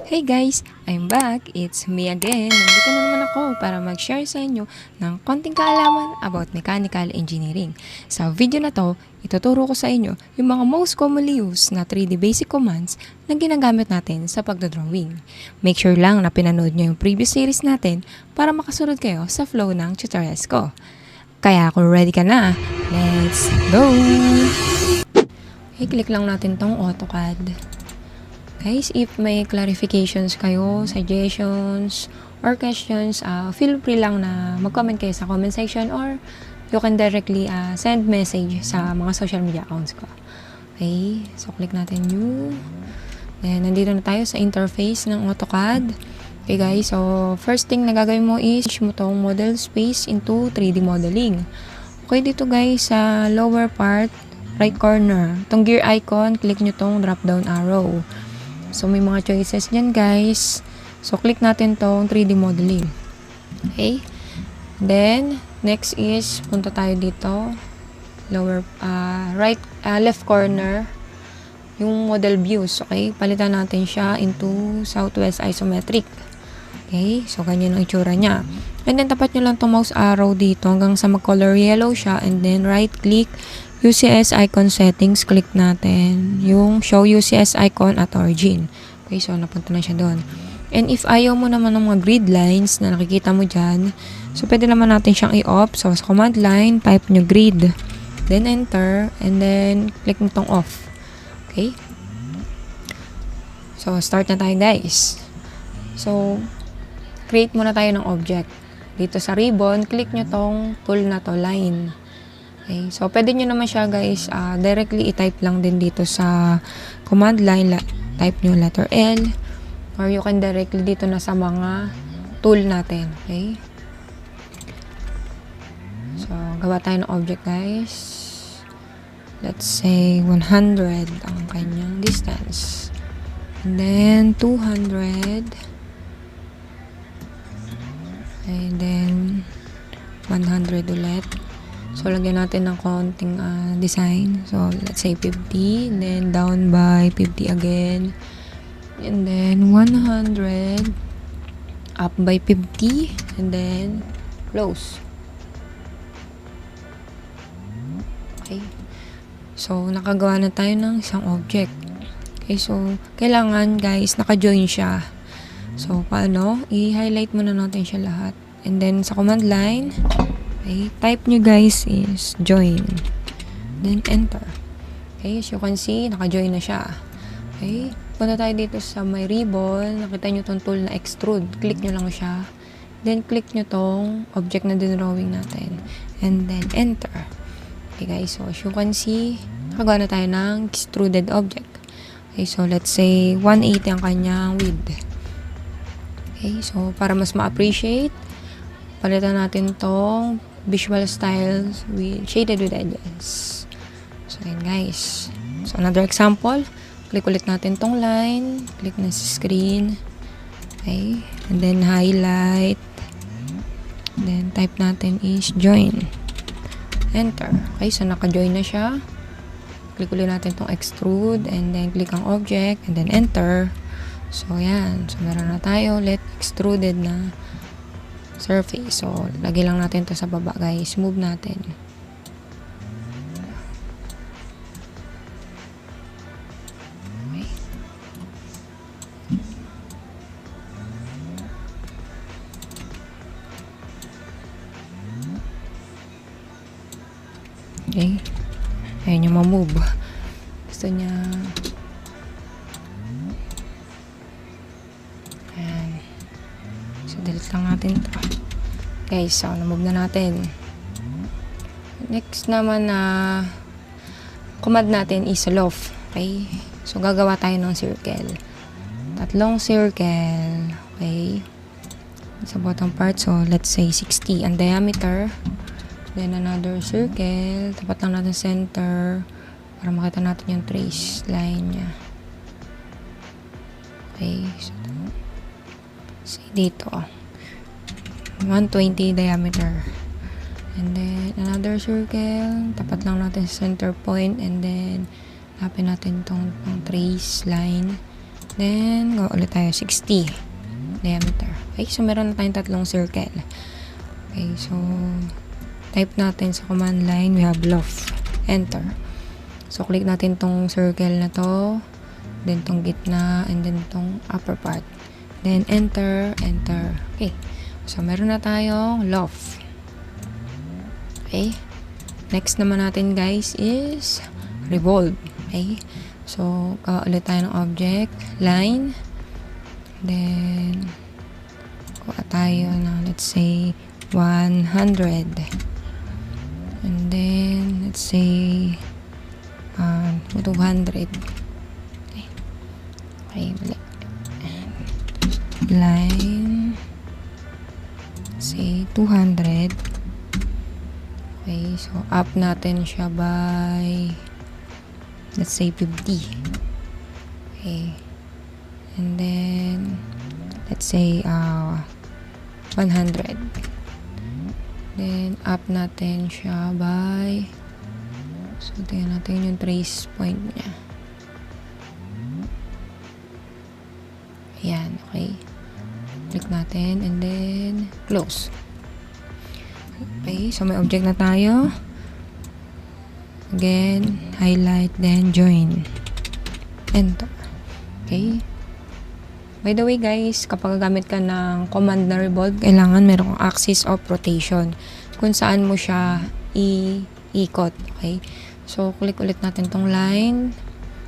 Hey guys! I'm back! It's me again! Nandito na naman ako para mag-share sa inyo ng konting kaalaman about mechanical engineering. Sa video na to, ituturo ko sa inyo yung mga most commonly used na 3D basic commands na ginagamit natin sa pagdodrawing. Make sure lang na pinanood nyo yung previous series natin para makasunod kayo sa flow ng tutorials ko. Kaya kung ready ka na, let's go! I-click lang natin tong AutoCAD. Guys, if may clarifications kayo, suggestions, or questions, feel free lang na mag-comment kayo sa comment section or you can directly send message sa mga social media accounts ko. Okay, so click natin new. Then, nandito na tayo sa interface ng AutoCAD. Okay guys, so first thing na gagawin mo is switch mo tong model space into 3D modeling. Okay, dito guys, sa lower part, right corner, tong gear icon, click nyo tong drop down arrow. So, may mga choices dyan, guys. So, click natin tong 3D modeling. Okay? Then, next is, punta tayo dito. Lower, left corner. Yung model views. Okay? Palitan natin siya into southwest isometric. Okay? So, ganyan ang itsura niya. And then, tapat nyo lang tong mouse arrow dito hanggang sa mag-color yellow siya. And then, right-click. UCS icon settings, click natin yung show UCS icon at origin. Okay, so napunta na siya doon. And if ayaw mo naman ng mga grid lines na nakikita mo dyan, so pwede naman natin siyang i-off. So sa command line, type nyo grid. Then enter, and then click mo tong off. Okay? So start na tayo guys. So, create muna tayo ng object. Dito sa ribbon, click nyo tong tool na to, line. Okay, so pwede nyo naman siya guys, directly i-type lang din dito sa command line, type nyo letter L, or you can directly dito na sa mga tool natin. Okay, so gawa tayo ng object guys. Let's say 100 ang kanyang distance, and then 200, and then 100 ulit. So, lagyan natin ng konting design. So, let's say 50. And then, down by 50 again. And then, 100. Up by 50. And then, close. Okay. So, nakagawa na tayo ng isang object. Okay, so, kailangan guys, naka-join siya. So, paano? I-highlight muna natin siya lahat. And then, sa command line, okay, type nyo guys is join. Then enter. Okay, as you can see, naka-join na siya. Okay, punta tayo dito sa may ribbon. Nakita nyo tong tool na extrude. Click nyo lang siya. Then click nyo tong object na dinrawing natin. And then enter. Okay guys, so as you can see, nakagawa na tayo ng extruded object. Okay, so let's say 180 ang kanyang width. Okay, so para mas ma-appreciate, palitan natin tong visual styles with shaded with edges. So, yun guys. So, another example. Click ulit natin tong line. Click na sa screen. Okay. And then, highlight. Then, type natin is join. Enter. Okay. So, naka-join na siya. Click ulit natin tong extrude. And then, click ang object. And then, enter. So, yan. So, meron na tayo ulit extruded na surface. So, lagay lang natin to sa baba guys. Move natin. Okay. Okay. Ayaw niya ma-move. Gusto niya delete lang natin to. Guys, so na-move na natin. Next naman na command natin is loft. Okay? So, gagawa tayo ng circle. Tatlong circle. Okay? Sa bottom part. So, let's say 60 ang diameter. Then, another circle. Tapat lang natin center para makita natin yung trace line niya. Okay? So, dito. 120 diameter. And then, another circle. Tapat lang natin sa center point. And then, hanapin natin tong trace line. Then, go ulit tayo. 60 diameter. Okay, so meron na tayong tatlong circle. Okay, so type natin sa command line, we have loft. Enter. So, click natin tong circle na to, then tong gitna, and then tong upper part. Then, enter, enter. Okay. So, meron na tayong loft. Okay. Next naman natin, guys, is revolve. Okay. So, gawa ulit tayo ng object, line, then, gawa tayo ng, let's say, 100. And then, let's say, 200. Okay. Okay, mali. Line, say, 200. Okay, so, up natin siya by, let's say 50. Okay. And then, let's say 100. Then, up natin siya by, so, tingnan natin yung trace point niya. Ayan, okay. Click natin and then, close. Okay, so may object na tayo. Again, highlight, then join. Enter. Okay. By the way guys, kapag gamit ka ng command na revolve, kailangan meron kang axis of rotation kung saan mo siya iikot. Okay. So, click ulit natin tong line.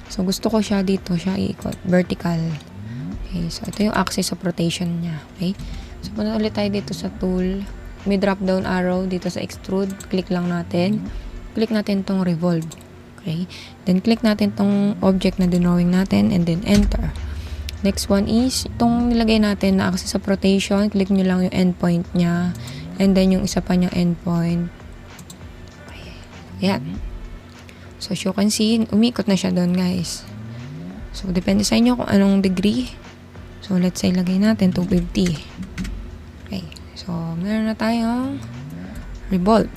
So, gusto ko siya dito, siya iikot. Vertical. Okay. So, ito yung axis of rotation niya. Okay. So, punta ulit tayo dito sa tool. May drop down arrow dito sa extrude. Click lang natin. Click natin tong revolve. Okay. Then, click natin tong object na dinrawing natin and then enter. Next one is, itong nilagay natin na axis of rotation. Click nyo lang yung endpoint niya. And then, yung isa pa niyang endpoint. Okay. Ayan. So, as you can see, umikot na siya doon, guys. So, depende sa inyo kung anong degree. So, let's say, lagay natin 250. Okay. So, meron na tayong revolve.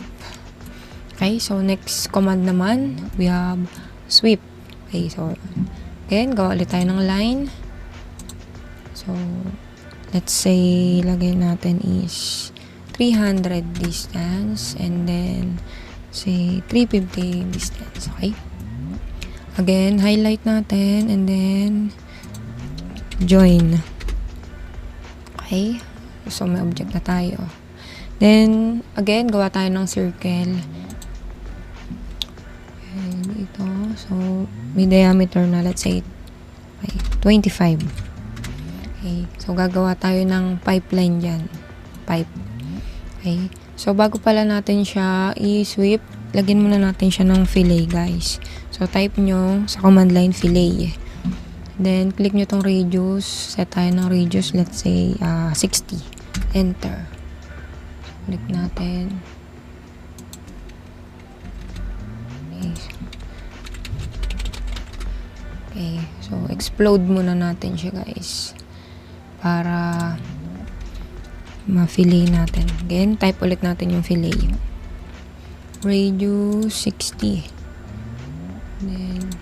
Okay, so next command naman, we have sweep. Okay, so again, gawa ulit tayo ng line. So, let's say, lagay natin is 300 distance and then, say, 350 distance. Okay? Again, highlight natin and then, join. Okay? So, may object na tayo. Then, again, gawa tayo ng circle. Ito. So, may diameter na, let's say, okay, 25. Okay. So, gagawa tayo ng pipeline dyan. Pipe. Okay. So, bago pala natin siya i-sweep, lagyan muna natin siya ng fillet, guys. So, type nyo sa command line fillet. Then, click nyo tong radius. Set tayo ng radius, let's say, 60. Enter. So, click natin. Okay, so explode muna natin siya guys para ma-fillet natin. Again, type ulit natin yung fillet. Radius 60. Then,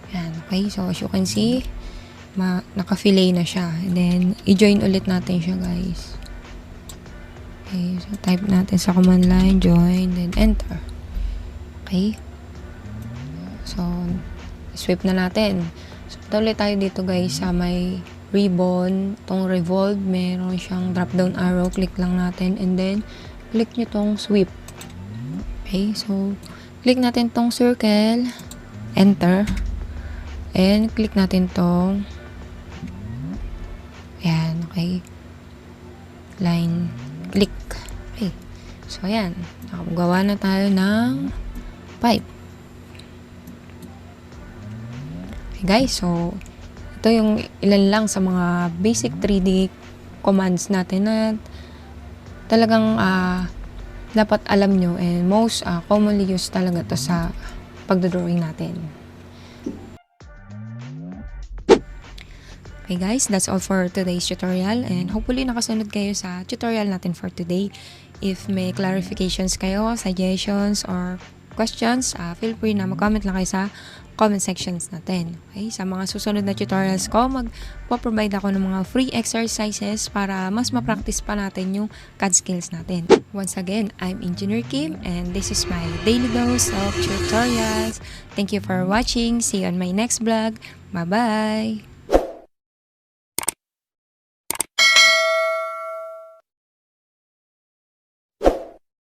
yan. Okay, so as you can see, naka-fillet na siya. And then, i-join ulit natin siya guys. Okay, so type natin sa command line, join, then enter. Okay. So, sweep na natin. So, ulit tayo dito guys sa may ribbon. Tong revolve, meron siyang drop down arrow. Click lang natin and then click nyo tong sweep. Okay, so click natin tong circle. Enter. And click natin tong ayan, okay. Line. Click. Okay. So, ayan. Nakagawa na tayo ng pipe. Guys, so ito yung ilan lang sa mga basic 3D commands natin na talagang dapat alam nyo and most commonly used talaga to sa pagdodrawing natin. Okay guys, that's all for today's tutorial and hopefully nakasunod kayo sa tutorial natin for today. If may clarifications kayo, suggestions, or questions, feel free na mag-comment lang kayo sa comment sections natin. Okay? Sa mga susunod na tutorials ko, magpo-provide ako ng mga free exercises para mas ma-practice pa natin yung CAD skills natin. Once again, I'm Engineer Kim and this is my daily dose of tutorials. Thank you for watching. See you on my next vlog. Bye-bye!